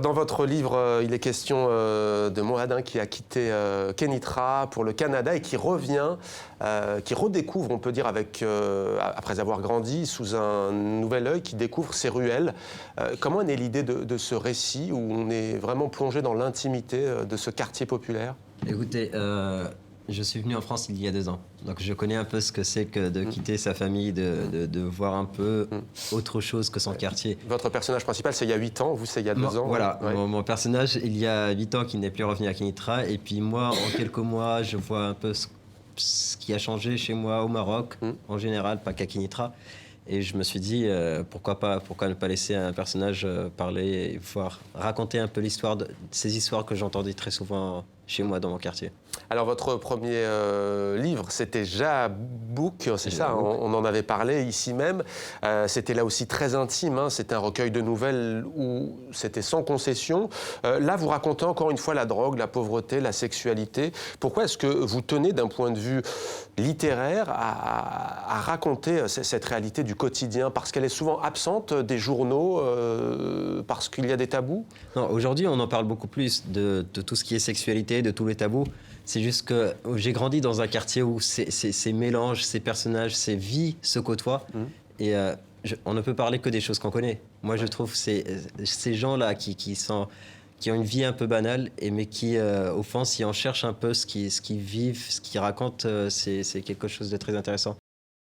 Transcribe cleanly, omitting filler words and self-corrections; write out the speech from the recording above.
Dans votre livre, il est question de Moad qui a quitté Kénitra pour le Canada et qui revient, qui redécouvre, on peut dire, après avoir grandi, sous un nouvel œil, qui découvre ces ruelles. Comment est née l'idée de ce récit où on est vraiment plongé dans l'intimité de ce quartier populaire? Écoutez, je suis venu en France il y a 2 ans. Donc je connais un peu ce que c'est que de quitter sa famille, de voir un peu autre chose que son quartier. Votre personnage principal, c'est il y a 8 ans, vous, c'est il y a 2 ans. Voilà, Ouais. mon personnage, il y a 8 ans, qui n'est plus revenu à Kénitra. Et puis moi, en quelques mois, je vois un peu ce qui a changé chez moi au Maroc, en général, pas qu'à Kénitra. Et je me suis dit, pourquoi ne pas laisser un personnage parler et pouvoir raconter un peu ces histoires que j'entendais très souvent chez moi dans mon quartier. Alors, votre premier livre, c'était Jabouk, c'est ça, on en avait parlé ici même. C'était là aussi très intime, hein, c'était un recueil de nouvelles où c'était sans concession. Là, vous racontez encore une fois la drogue, la pauvreté, la sexualité. Pourquoi est-ce que vous tenez, d'un point de vue littéraire, à raconter cette réalité du quotidien? Parce qu'elle est souvent absente des journaux, parce qu'il y a des tabous? Non, aujourd'hui, on en parle beaucoup plus de tout ce qui est sexualité, de tous les tabous. C'est juste que j'ai grandi dans un quartier où ces mélanges, ces personnages, ces vies se côtoient. Et on ne peut parler que des choses qu'on connaît. Moi, je trouve ces gens-là qui ont une vie un peu banale, mais qui, au fond, si on cherche un peu ce qu'ils vivent, ce qu'ils racontent, c'est quelque chose de très intéressant.